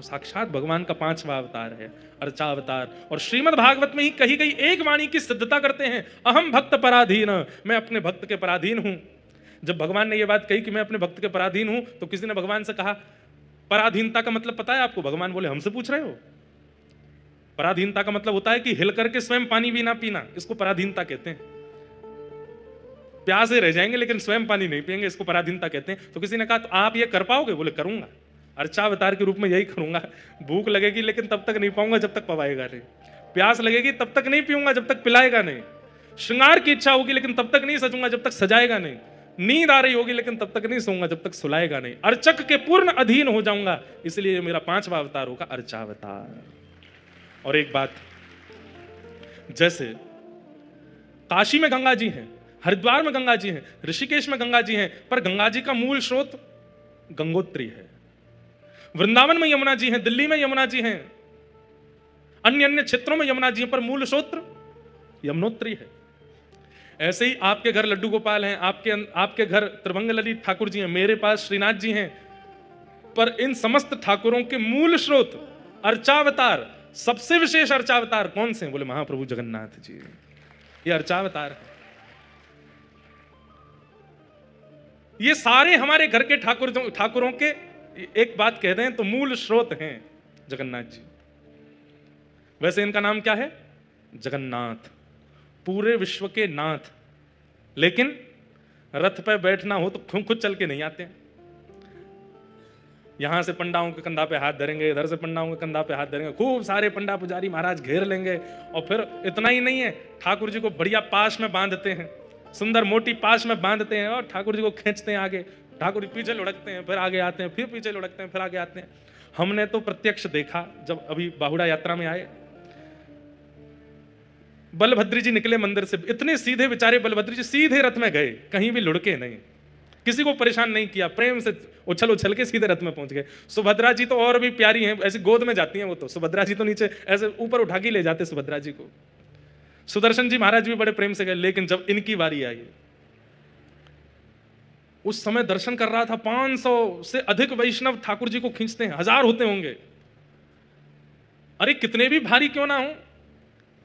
साक्षात भगवान का पांचवा अवतार है, अर्चावतार। और श्रीमद् भागवत में ही कही गई एक वाणी की सिद्धता करते हैं, अहम भक्त पराधीन, मैं अपने भक्त के पराधीन हूं। जब भगवान ने यह बात कही कि मैं अपने भक्त के पराधीन हूं, तो किसी ने भगवान से कहा पराधीनता का मतलब पता है आपको? भगवान बोले हमसे पूछ रहे हो? पराधीनता का मतलब होता है कि हिल करके स्वयं पानी भी ना पीना, इसको पराधीनता कहते हैं। प्यासे रह जाएंगे लेकिन स्वयं पानी नहीं पिएंगे, इसको पराधीनता कहते हैं। तो किसी ने कहा तो आप ये कर पाओगे? बोले करूंगा, अर्चावतार के रूप में यही करूंगा। भूख लगेगी लेकिन तब तक नहीं पाऊंगा जब तक पवाएगा नहीं, प्यास लगेगी तब तक नहीं पीऊंगा जब तक पिलाएगा नहीं, श्रृंगार की इच्छा होगी लेकिन तब तक नहीं सजूंगा जब तक सजाएगा नहीं, नींद आ रही होगी लेकिन तब तक नहीं सोऊंगा जब तक सुलाएगा नहीं, अर्चक के पूर्ण अधीन हो जाऊंगा, इसलिए मेरा पांचवा अवतार होगा अर्चावतार। और एक बात, जैसे काशी में गंगा जी हैं, हरिद्वार में गंगा जी हैं, ऋषिकेश में गंगा जी हैं, पर गंगा जी का मूल स्रोत गंगोत्री है। वृंदावन में यमुना जी हैं, दिल्ली में यमुना जी हैं, अन्य अन्य क्षेत्रों में यमुना जी हैं, पर मूल स्रोत यमुनोत्री है। ऐसे ही आपके घर लड्डू गोपाल हैं, आपके घर त्रिभंग ललित ठाकुर जी हैं, मेरे पास श्रीनाथ जी हैं, पर इन समस्त ठाकुरों के मूल स्रोत अर्चावतार, सबसे विशेष अर्चावतार कौन से हैं? बोले महाप्रभु जगन्नाथ जी, ये अर्चावतार है। ये सारे हमारे घर के ठाकुरों के एक बात कह दें तो मूल स्रोत हैं जगन्नाथ जी। वैसे इनका नाम क्या है? जगन्नाथ, पूरे विश्व के नाथ। लेकिन रथ पे बैठना हो तो खुद चल के नहीं आते हैं। यहां से पंडाओं के कंधा पे हाथ धरेंगे, इधर से पंडाओं के कंधा पे हाथ धरेंगे, खूब सारे पंडा पुजारी महाराज घेर लेंगे। और फिर इतना ही नहीं है, ठाकुर जी को बढ़िया पाश में बांधते हैं, सुंदर मोटी पाश में बांधते हैं, और ठाकुर जी को खींचते हैं आगे, ठाकुर जी पीछे लुढ़कते हैं, फिर आगे आते हैं, फिर पीछे लुढ़कते हैं, फिर आगे आते हैं। हमने तो प्रत्यक्ष देखा जब अभी बाहुड़ा यात्रा में आए, बलभद्र जी निकले मंदिर से, इतने सीधे बेचारे बलभद्र जी सीधे रथ में गए, कहीं भी लुढ़के नहीं, किसी को परेशान नहीं किया, प्रेम से उछल उछल के सीधे रथ में पहुंच गए। सुभद्रा जी तो और भी प्यारी हैं, ऐसी गोद में जाती हैं वो तो, सुभद्रा जी तो नीचे ऐसे ऊपर उठा के ले जाते सुभद्रा जी को। सुदर्शन जी महाराज भी बड़े प्रेम से गए। लेकिन जब इनकी बारी आई, उस समय दर्शन कर रहा था, 500 से अधिक वैष्णव ठाकुर जी को खींचते हैं, 1000 होते होंगे। अरे कितने भी भारी क्यों ना हो,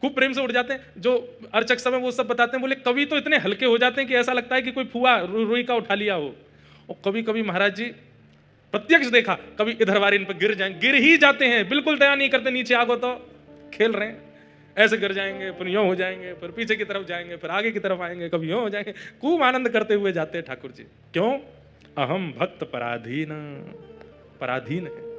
खूब प्रेम से उठ जाते हैं। जो अर्चक सब है वो सब बताते हैं, बोले कभी तो इतने हल्के हो जाते हैं कि ऐसा लगता है कि कोई फुआ रुई का उठा लिया हो। और कभी कभी महाराज जी प्रत्यक्ष देखा, कभी इधर वाले इन पर गिर ही जाते हैं, बिल्कुल दया नहीं करते, नीचे आगो तो खेल रहे हैं, ऐसे गिर जाएंगे, फिर यूं हो जाएंगे, फिर पीछे की तरफ जाएंगे, फिर आगे की तरफ आएंगे, कभी यूं हो जाएंगे, खूब आनंद करते हुए जाते हैं ठाकुर जी। क्यों? अहम भक्त पराधीन, पराधीन है।